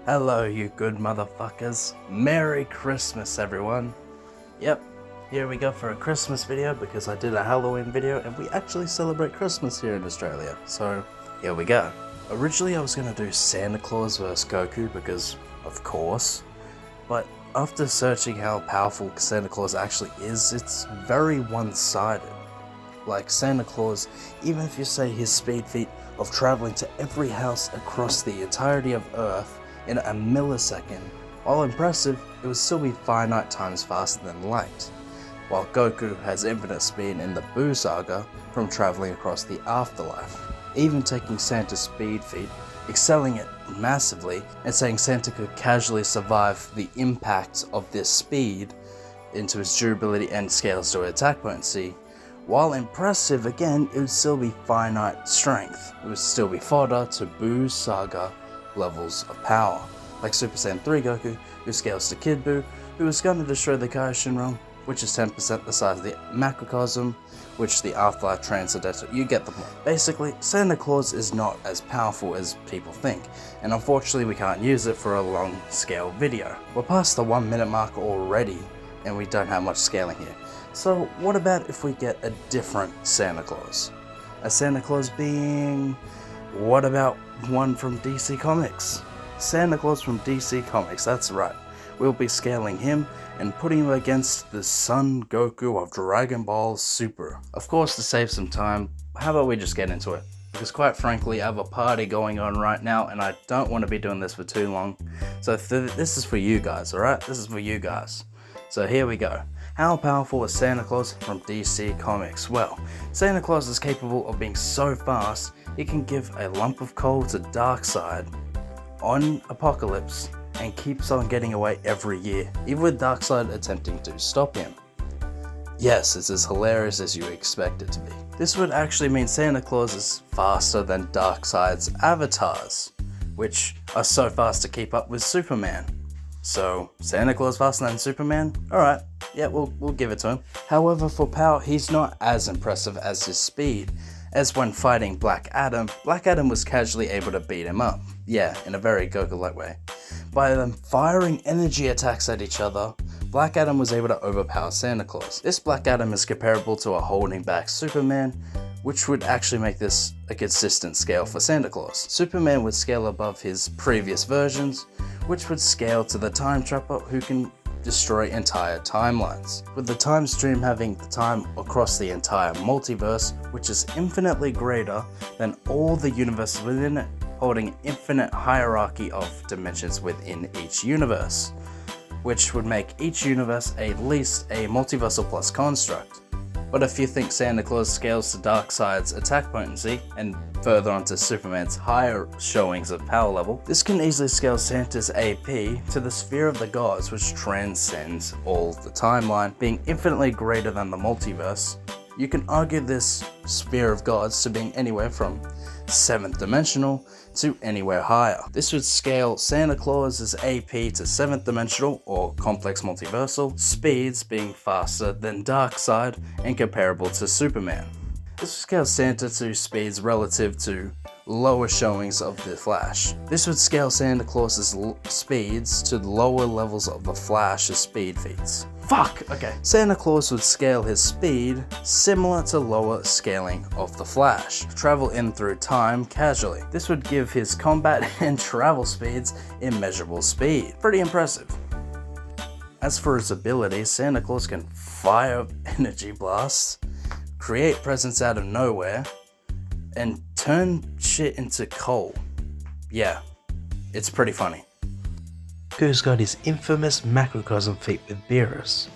Hello, you good motherfuckers. Merry Christmas, everyone. Yep, here we go for a Christmas video because I did a Halloween video and we actually celebrate Christmas here in Australia. So, here we go. Originally, I was gonna do Santa Claus vs. Goku because, of course, but after searching how powerful Santa Claus actually is, it's very one-sided. Like Santa Claus, even if you say his speed feat of traveling to every house across the entirety of Earth in a millisecond, while impressive, it would still be finite times faster than light. While Goku has infinite speed in the Buu saga from traveling across the afterlife. Even taking Santa's speed feat, excelling it massively, and saying Santa could casually survive the impact of this speed into his durability and scales to attack potency. While impressive, again, it would still be finite strength. It would still be fodder to Buu saga levels of power, like Super Saiyan 3 Goku, who scales to Kid Buu, who is going to destroy the Kaioshin realm, which is 10% the size of the macrocosm, which the Afterlife Transcendental, you get the point. Basically, Santa Claus is not as powerful as people think, and unfortunately we can't use it for a long scale video. We're past the 1 minute mark already, and we don't have much scaling here. So what about if we get a different Santa Claus? A Santa Claus being... what about one from DC Comics? Santa Claus from DC Comics, that's right. We'll be scaling him and putting him against the Son Goku of Dragon Ball Super. Of course, to save some time, how about we just get into it? Because quite frankly, I have a party going on right now and I don't want to be doing this for too long. So this is for you guys, alright? This is for you guys. So here we go. How powerful is Santa Claus from DC Comics? Well, Santa Claus is capable of being so fast, he can give a lump of coal to Darkseid on Apocalypse and keeps on getting away every year, even with Darkseid attempting to stop him. Yes, it's as hilarious as you expect it to be. This would actually mean Santa Claus is faster than Darkseid's avatars, which are so fast to keep up with Superman. So, Santa Claus faster than Superman? Alright, yeah, we'll give it to him. However, for power, he's not as impressive as his speed, as when fighting Black Adam was casually able to beat him up. Yeah, in a very Goku-like way. By them firing energy attacks at each other, Black Adam was able to overpower Santa Claus. This Black Adam is comparable to a holding back Superman, which would actually make this a consistent scale for Santa Claus. Superman would scale above his previous versions, which would scale to the Time Trapper who can destroy entire timelines, with the time stream having the time across the entire multiverse, which is infinitely greater than all the universes within it, holding infinite hierarchy of dimensions within each universe, which would make each universe at least a multiversal plus construct. But if you think Santa Claus scales to Darkseid's attack potency, and further onto Superman's higher showings of power level, this can easily scale Santa's AP to the Sphere of the Gods, which transcends all the timeline, being infinitely greater than the multiverse. You can argue this Sphere of Gods to being anywhere from 7th dimensional to anywhere higher. This would scale Santa Claus's AP to 7th dimensional or complex multiversal, speeds being faster than Darkseid and comparable to Superman. This would scale Santa to speeds relative to lower showings of the Flash. This would scale Santa Claus's speeds to lower levels of the Flash's speed feats. Fuck! Okay. Santa Claus would scale his speed similar to lower scaling of the Flash. Travel in through time casually. This would give his combat and travel speeds immeasurable speed. Pretty impressive. As for his abilities, Santa Claus can fire energy blasts, create presents out of nowhere, and turn shit into coal. Yeah, it's pretty funny. Goku's got his infamous macrocosm feat with Beerus.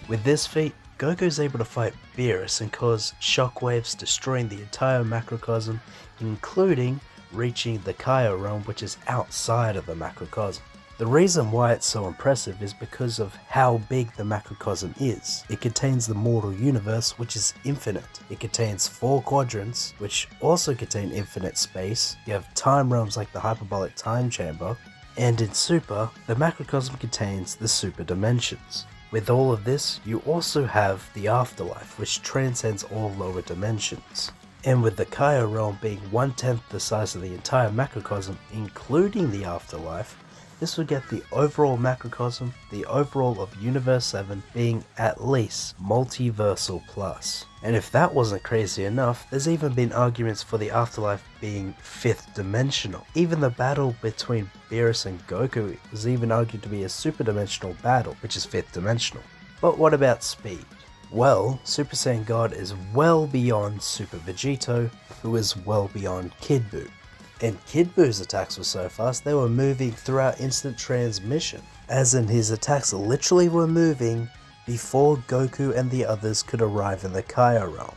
With this feat, Goku is able to fight Beerus and cause shockwaves destroying the entire macrocosm, including reaching the Kaio realm, which is outside of the macrocosm. The reason why it's so impressive is because of how big the macrocosm is. It contains the mortal universe, which is infinite. It contains 4 quadrants, which also contain infinite space. You have time realms like the hyperbolic time chamber, and in Super, the macrocosm contains the super dimensions. With all of this, you also have the afterlife, which transcends all lower dimensions. And with the Kaio realm being 1/10 the size of the entire macrocosm, including the afterlife, this would get the overall macrocosm, the overall of Universe 7 being at least multiversal plus. And if that wasn't crazy enough, there's even been arguments for the afterlife being 5th dimensional. Even the battle between Beerus and Goku was even argued to be a super dimensional battle, which is 5th dimensional. But what about speed? Well, Super Saiyan God is well beyond Super Vegito, who is well beyond Kid Buu. And Kid Buu's attacks were so fast they were moving throughout instant transmission, as in his attacks literally were moving before Goku and the others could arrive in the Kaya realm.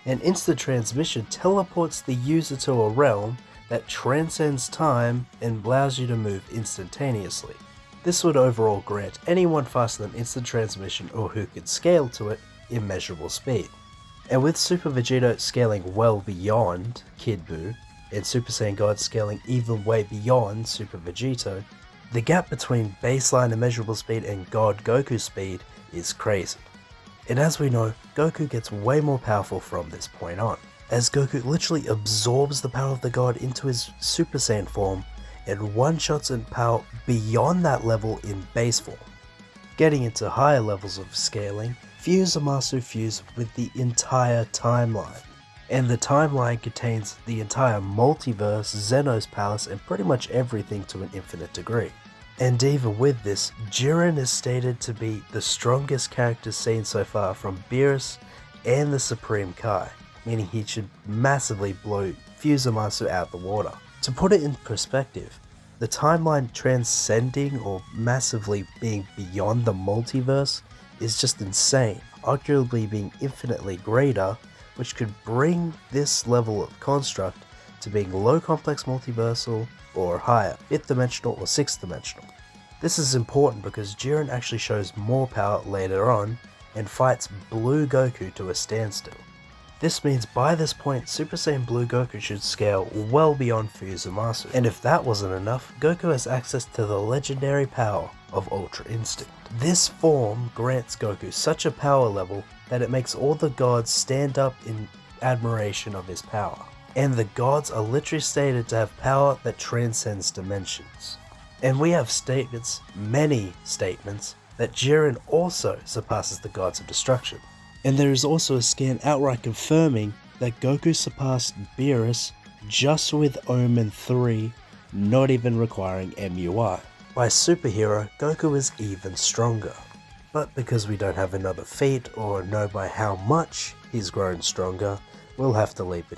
And instant transmission teleports the user to a realm that transcends time and allows you to move instantaneously. This would overall grant anyone faster than instant transmission or who could scale to it immeasurable speed. And with Super Vegito scaling well beyond Kid Buu, and Super Saiyan God scaling even way beyond Super Vegito, the gap between baseline immeasurable speed and God Goku speed is crazy. And as we know, Goku gets way more powerful from this point on, as Goku literally absorbs the power of the God into his Super Saiyan form and one-shots in power beyond that level in base form. Getting into higher levels of scaling, Fuse Zamasu fuse with the entire timeline. And the timeline contains the entire multiverse, Zeno's palace, and pretty much everything to an infinite degree. And even with this, Jiren is stated to be the strongest character seen so far from Beerus and the Supreme Kai, meaning he should massively blow Fuse Zamasu out the water. To put it in perspective, the timeline transcending or massively being beyond the multiverse is just insane, arguably being infinitely greater, which could bring this level of construct to being low complex multiversal or higher, 5th dimensional or 6th dimensional. This is important because Jiren actually shows more power later on and fights Blue Goku to a standstill. This means by this point Super Saiyan Blue Goku should scale well beyond Fuse Zamasu, and if that wasn't enough, Goku has access to the legendary power of Ultra Instinct. This form grants Goku such a power level that it makes all the gods stand up in admiration of his power. And the gods are literally stated to have power that transcends dimensions. And we have statements, many statements, that Jiren also surpasses the gods of destruction. And there is also a scan outright confirming that Goku surpassed Beerus just with Omen 3, not even requiring MUI. By superhero, Goku is even stronger. But because we don't have another feat or know by how much he's grown stronger, we'll have to leave it here.